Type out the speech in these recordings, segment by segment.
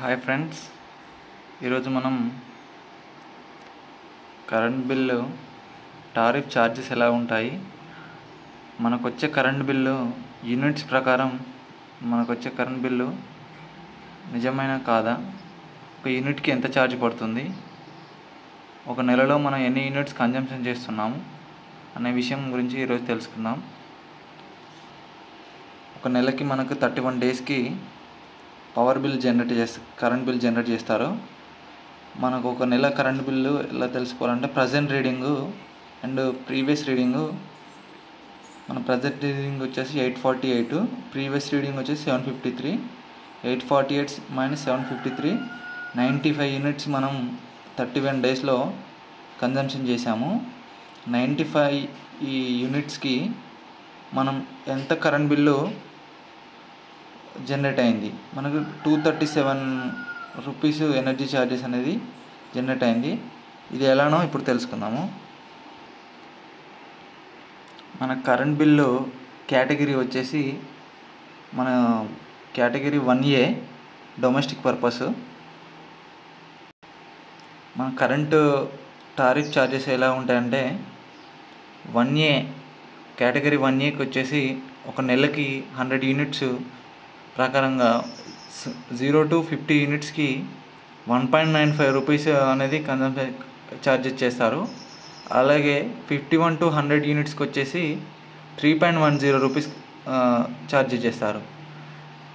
Hi friends, ఈరోజు మనం current bill tariff charges ఎలా ఉంటాయి, మనకు వచ్చే కరెంట్ బిల్లు యూనిట్స్ ప్రకారం మనకు వచ్చే కరెంట్ బిల్లు నిజమైన కాదా, ఒక యూనిట్కి ఎంత ఛార్జ్ పడుతుంది, ఒక నెలలో మనం ఎన్ని యూనిట్స్ కన్జంప్షన్ చేస్తున్నాము అనే విషయం గురించి ఈరోజు తెలుసుకుందాం. ఒక నెలకి మనకు 31 డేస్కి power bill current bill generate చేస్తారు. మనకు ఒక నెల కరెంట్ బిల్లు ఎలా తెలుసుకోవాలంటే present reading and previous reading. మన ప్రజెంట్ రీడింగ్ వచ్చేసి 848, ప్రీవియస్ రీడింగ్ వచ్చేసి 753. 848 - 753 95 యూనిట్స్ మనం 31 డేస్లో కన్జంప్షన్ చేశాము. 95 ఈ యూనిట్స్కి మనం ఎంత కరెంట్ బిల్లు జనరేట్ అయింది, మనకు 237 రూపీస్ ఎనర్జీ ఛార్జెస్ అనేది జనరేట్ అయింది. ఇది ఎలానో ఇప్పుడు తెలుసుకుందాము. మన కరెంట్ బిల్లు కేటగిరీ వచ్చేసి మన కేటగిరీ 1A డొమెస్టిక్ పర్పస్. మన కరెంటు టారిఫ్ ఛార్జెస్ ఎలా ఉంటాయంటే 1A కేటగిరీ 1Aకి వచ్చేసి ఒక నెలకి 100 యూనిట్స్ ప్రకారంగా 0 to 50 యూనిట్స్కి 1.95 రూపీస్ అనేది కన్జంప్షన్ ఛార్జెస్ చేస్తారు. అలాగే 51 to 100 యూనిట్స్కి వచ్చేసి 3.10 రూపీస్ ఛార్జ్ చేస్తారు.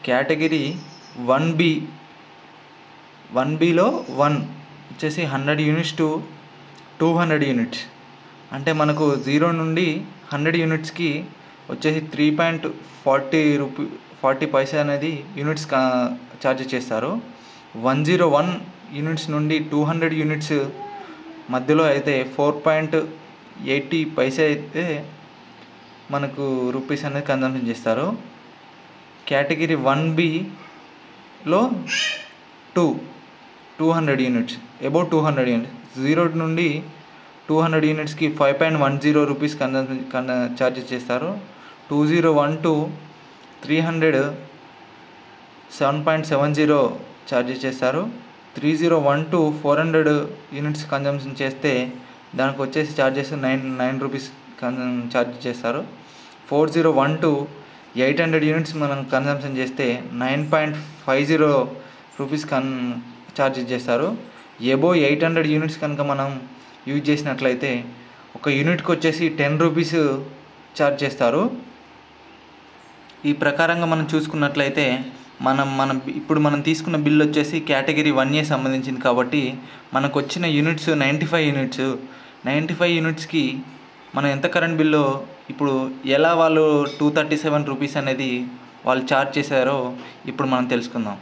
కేటగిరీ 1Bలో 1 వచ్చేసి 100 యూనిట్స్ to 200 యూనిట్స్, అంటే మనకు 0 నుండి 100 యూనిట్స్కి వచ్చేసి 3.40 పైసా అనేది యూనిట్స్ ఛార్జ్ చేస్తారు. 101 యూనిట్స్ నుండి 200 యూనిట్స్ మధ్యలో అయితే 4.80 పైసా అయితే మనకు రూపీస్ అనేది కన్జంప్షన్ చేస్తారు. కేటగిరీ 1Bలో 200 యూనిట్స్, అబౌట్ 200 యూనిట్స్, 0 నుండి 200 యూనిట్స్కి 5.10 రూపీస్ ఛార్జెస్ చేస్తారు. 201 to 300 7.70 ఛార్జెస్ చేస్తారు. 301 to 400 యూనిట్స్ కన్జంప్షన్ చేస్తే దానికి వచ్చేసి ఛార్జెస్ 9 రూపీస్ ఛార్జ్ చేస్తారు. 401 to 800 యూనిట్స్ మనం కన్జంప్షన్ చేస్తే 9.50 రూపీస్ ఛార్జెస్ చేస్తారు. ఎబో 800 యూనిట్స్ కనుక మనం యూజ్ చేసినట్లయితే ఒక యూనిట్కి వచ్చేసి 10 రూపీస్ ఛార్జ్ చేస్తారు. ఈ ప్రకారంగా మనం చూసుకున్నట్లయితే ఇప్పుడు మనం తీసుకున్న బిల్ వచ్చేసి కేటగిరీ 1A సంబంధించింది కాబట్టి మనకు వచ్చిన యూనిట్స్ 95 యూనిట్స్కి మనం ఎంత కరెంట్ బిల్లు ఇప్పుడు ఎలా వాళ్ళు 237 రూపీస్ అనేది వాళ్ళు ఛార్జ్ చేశారో ఇప్పుడు మనం తెలుసుకుందాం.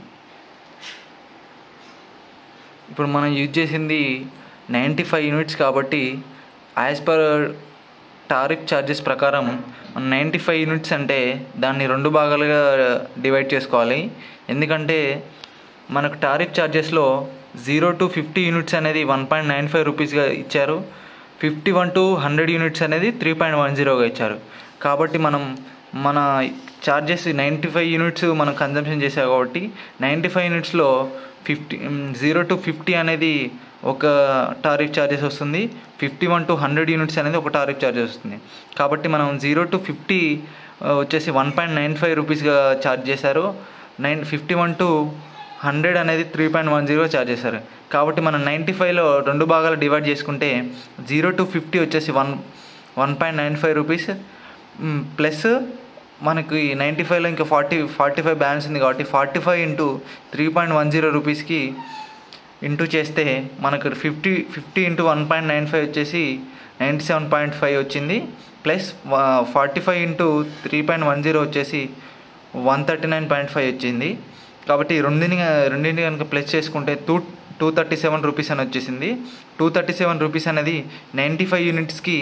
ఇప్పుడు మనం యూజ్ చేసింది 95 యూనిట్స్ కాబట్టి యాజ్ పర్ టారిఫ్ ఛార్జెస్ ప్రకారం 95 యూనిట్స్ అంటే దాన్ని 2 భాగాలుగా డివైడ్ చేసుకోవాలి. ఎందుకంటే మనకు టారిఫ్ ఛార్జెస్లో 0 to 50 యూనిట్స్ అనేది 1.95 రూపీస్గా ఇచ్చారు. 51 to 100 యూనిట్స్ అనేది 3.10గా ఇచ్చారు. కాబట్టి మన ఛార్జెస్ 95 యూనిట్స్ మనం కన్జంప్షన్ చేసాం కాబట్టి 95 యూనిట్స్లో 0 to 50 అనేది ఒక టారిఫ్ ఛార్జెస్ వస్తుంది. 51 to 100 యూనిట్స్ అనేది ఒక టారిఫ్ ఛార్జెస్ వస్తుంది. కాబట్టి మనం 0 to 50 వచ్చేసి 1.95 రూపీస్గా ఛార్జ్ చేశారు. 51 to 100 అనేది 3.10 ఛార్జ్ చేశారు. కాబట్టి మనం 95లో 2 భాగాలు డివైడ్ చేసుకుంటే 0 to 50 వచ్చేసి 1.95 రూపీస్ ప్లస్ మనకి 95లో ఇంకా 45 బ్యాలెన్స్ ఉంది కాబట్టి 45 into 3.10 రూపీస్కి ఇంటూ చేస్తే మనకు 50 into 1.95 వచ్చేసి 97.5 వచ్చింది. ప్లస్ 45 into 3.10 వచ్చేసి 139.5 వచ్చింది. కాబట్టి రెండింటిని కనుక ప్లస్ చేసుకుంటే 237 రూపీస్ అని వచ్చేసింది. 237 రూపీస్ అనేది 95 యూనిట్స్కి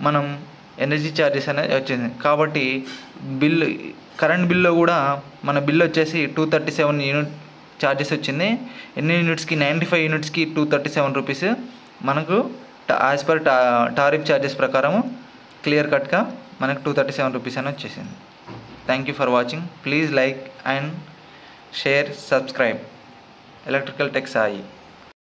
మనం ఎనర్జీ ఛార్జెస్ అనేది వచ్చింది. కాబట్టి కరెంట్ బిల్లో కూడా మన బిల్ వచ్చేసి 237 యూనిట్ ఛార్జెస్ వచ్చింది. ఎన్ని యూనిట్స్కి 95 యూనిట్స్కి 237 రూపీస్ మనకు యాజ్ పర్ టారిఫ్ ఛార్జెస్ ప్రకారం క్లియర్ కట్గా మనకు 237 రూపీస్ అని వచ్చేసింది. Thank you for watching. Please like and share, subscribe. Electrical tech Sai.